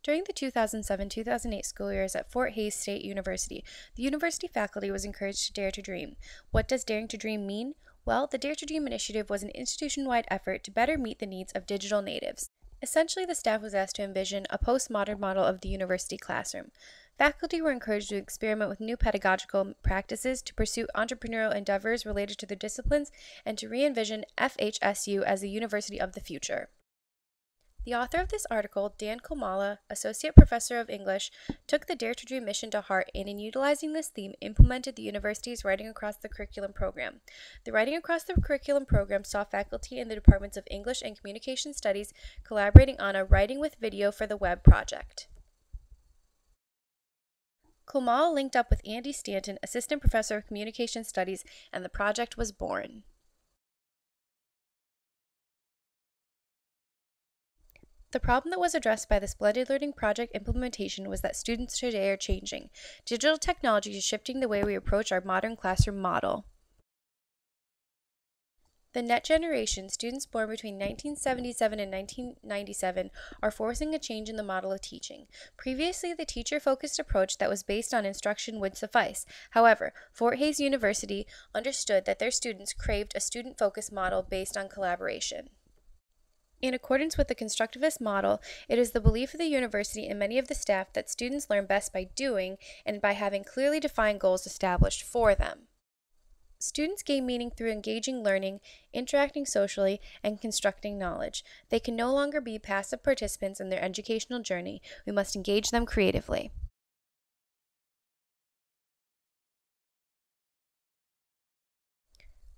During the 2007-2008 school years at Fort Hays State University, the university faculty was encouraged to dare to dream. What does daring to dream mean? Well, the Dare to Dream initiative was an institution-wide effort to better meet the needs of digital natives. Essentially, the staff was asked to envision a postmodern model of the university classroom. Faculty were encouraged to experiment with new pedagogical practices, to pursue entrepreneurial endeavors related to their disciplines, and to re-envision FHSU as the university of the future. The author of this article, Dan Komala, Associate Professor of English, took the Dare to Dream mission to heart and in utilizing this theme implemented the university's Writing Across the Curriculum program. The Writing Across the Curriculum program saw faculty in the departments of English and Communication Studies collaborating on a Writing with Video for the Web project. Komala linked up with Andy Stanton, Assistant Professor of Communication Studies, and the project was born. The problem that was addressed by this blended learning project implementation was that students today are changing. Digital technology is shifting the way we approach our modern classroom model. The Net generation, students born between 1977 and 1997, are forcing a change in the model of teaching. Previously, the teacher-focused approach that was based on instruction would suffice. However, Fort Hays University understood that their students craved a student-focused model based on collaboration. In accordance with the constructivist model, it is the belief of the university and many of the staff that students learn best by doing and by having clearly defined goals established for them. Students gain meaning through engaging learning, interacting socially, and constructing knowledge. They can no longer be passive participants in their educational journey. We must engage them creatively.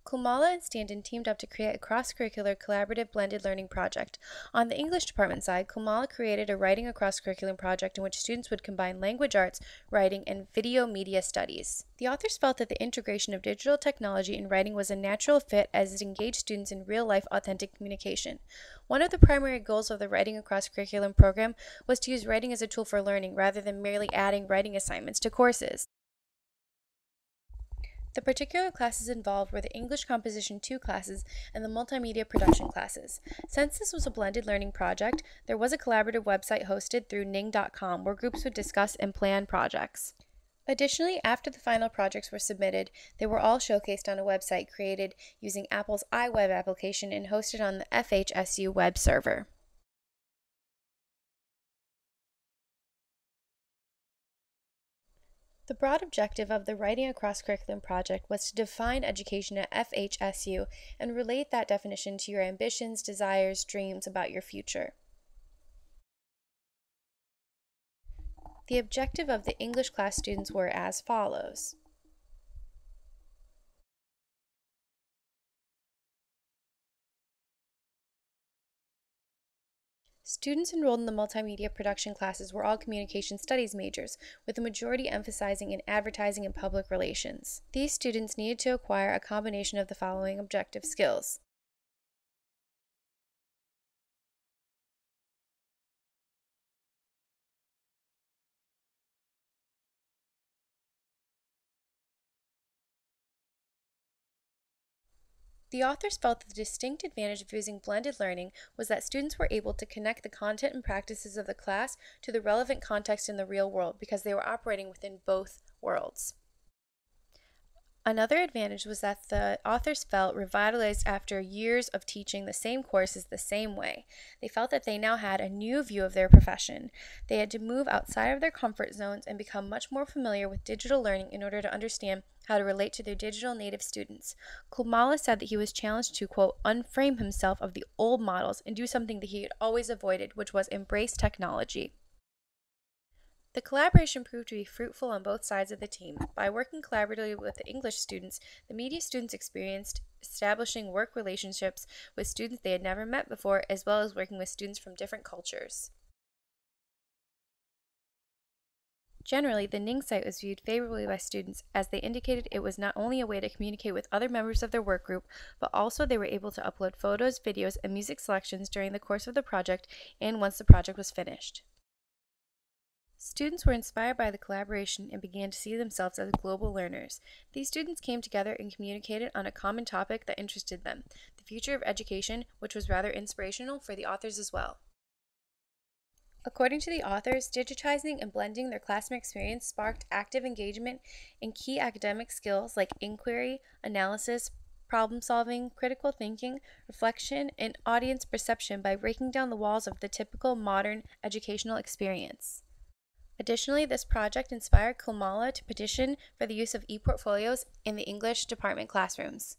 Komala and Stanton teamed up to create a cross-curricular, collaborative, blended learning project. On the English department side, Komala created a Writing Across Curriculum project in which students would combine language arts, writing, and video media studies. The authors felt that the integration of digital technology in writing was a natural fit as it engaged students in real-life, authentic communication. One of the primary goals of the Writing Across Curriculum program was to use writing as a tool for learning rather than merely adding writing assignments to courses. The particular classes involved were the English Composition 2 classes and the Multimedia Production classes. Since this was a blended learning project, there was a collaborative website hosted through ning.com where groups would discuss and plan projects. Additionally, after the final projects were submitted, they were all showcased on a website created using Apple's iWeb application and hosted on the FHSU web server. The broad objective of the Writing Across Curriculum project was to define education at FHSU and relate that definition to your ambitions, desires, dreams about your future. The objective of the English class students were as follows. Students enrolled in the multimedia production classes were all communication studies majors, with the majority emphasizing in advertising and public relations. These students needed to acquire a combination of the following objective skills. The authors felt that the distinct advantage of using blended learning was that students were able to connect the content and practices of the class to the relevant context in the real world because they were operating within both worlds. Another advantage was that the authors felt revitalized after years of teaching the same courses the same way. They felt that they now had a new view of their profession. They had to move outside of their comfort zones and become much more familiar with digital learning in order to understand how to relate to their digital native students. Komala said that he was challenged to, quote, unframe himself of the old models and do something that he had always avoided, which was embrace technology. The collaboration proved to be fruitful on both sides of the team. By working collaboratively with the English students, the media students experienced establishing work relationships with students they had never met before, as well as working with students from different cultures. Generally, the Ning site was viewed favorably by students as they indicated it was not only a way to communicate with other members of their work group, but also they were able to upload photos, videos, and music selections during the course of the project and once the project was finished. Students were inspired by the collaboration and began to see themselves as global learners. These students came together and communicated on a common topic that interested them, the future of education, which was rather inspirational for the authors as well. According to the authors, digitizing and blending their classroom experience sparked active engagement in key academic skills like inquiry, analysis, problem solving, critical thinking, reflection, and audience perception by breaking down the walls of the typical modern educational experience. Additionally, this project inspired Kumala to petition for the use of e-portfolios in the English department classrooms.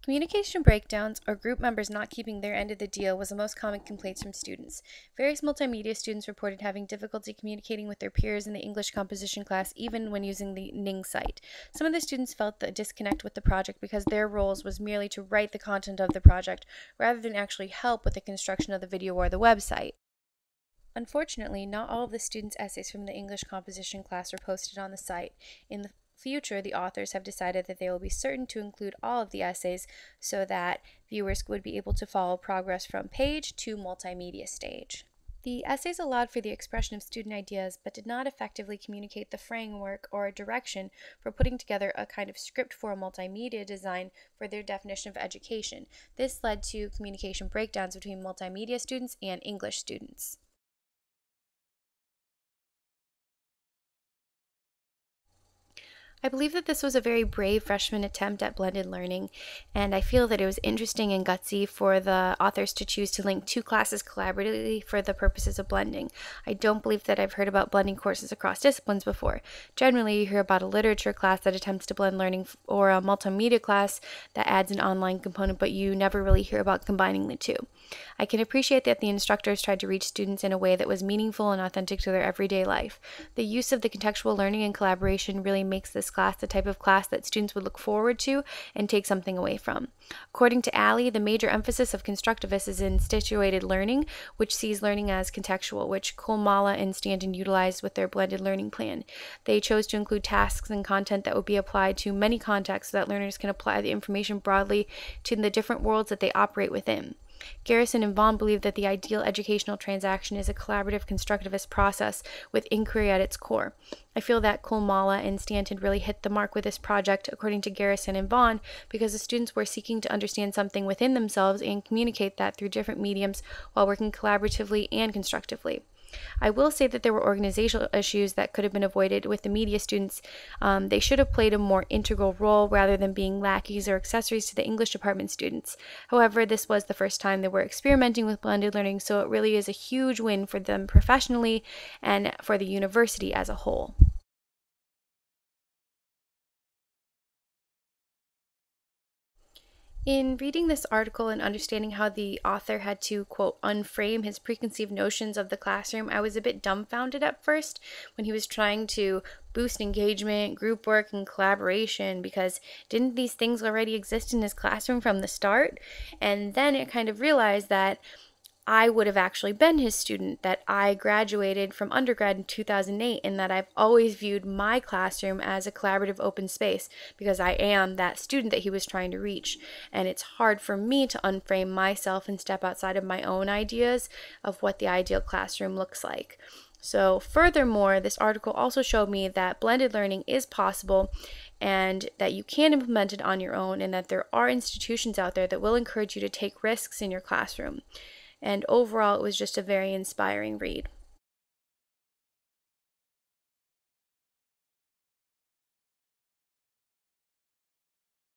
Communication breakdowns or group members not keeping their end of the deal was the most common complaints from students. Various multimedia students reported having difficulty communicating with their peers in the English composition class even when using the Ning site. Some of the students felt the disconnect with the project because their roles was merely to write the content of the project rather than actually help with the construction of the video or the website. Unfortunately, not all of the students' essays from the English composition class are posted on the site. In the future, the authors have decided that they will be certain to include all of the essays so that viewers would be able to follow progress from page to multimedia stage. The essays allowed for the expression of student ideas but did not effectively communicate the framework or direction for putting together a kind of script for a multimedia design for their definition of education. This led to communication breakdowns between multimedia students and English students. I believe that this was a very brave freshman attempt at blended learning, and I feel that it was interesting and gutsy for the authors to choose to link two classes collaboratively for the purposes of blending. I don't believe that I've heard about blending courses across disciplines before. Generally, you hear about a literature class that attempts to blend learning or a multimedia class that adds an online component, but you never really hear about combining the two. I can appreciate that the instructors tried to reach students in a way that was meaningful and authentic to their everyday life. The use of the contextual learning and collaboration really makes this class the type of class that students would look forward to and take something away from. According to Alley, the major emphasis of constructivists is in situated learning, which sees learning as contextual, which Kolmala and Stanton utilized with their blended learning plan. They chose to include tasks and content that would be applied to many contexts so that learners can apply the information broadly to the different worlds that they operate within. Garrison and Vaughn believe that the ideal educational transaction is a collaborative constructivist process with inquiry at its core. I feel that Kolmala and Stanton really hit the mark with this project, according to Garrison and Vaughn, because the students were seeking to understand something within themselves and communicate that through different mediums while working collaboratively and constructively. I will say that there were organizational issues that could have been avoided with the media students. They should have played a more integral role rather than being lackeys or accessories to the English department students. However, this was the first time they were experimenting with blended learning, so it really is a huge win for them professionally and for the university as a whole. In reading this article and understanding how the author had to, quote, unframe his preconceived notions of the classroom, I was a bit dumbfounded at first when he was trying to boost engagement, group work, and collaboration, because didn't these things already exist in his classroom from the start? And then it kind of realized that I would have actually been his student, that I graduated from undergrad in 2008, and that I've always viewed my classroom as a collaborative open space because I am that student that he was trying to reach. And it's hard for me to unframe myself and step outside of my own ideas of what the ideal classroom looks like. So furthermore, this article also showed me that blended learning is possible and that you can implement it on your own, and that there are institutions out there that will encourage you to take risks in your classroom. And overall, it was just a very inspiring read.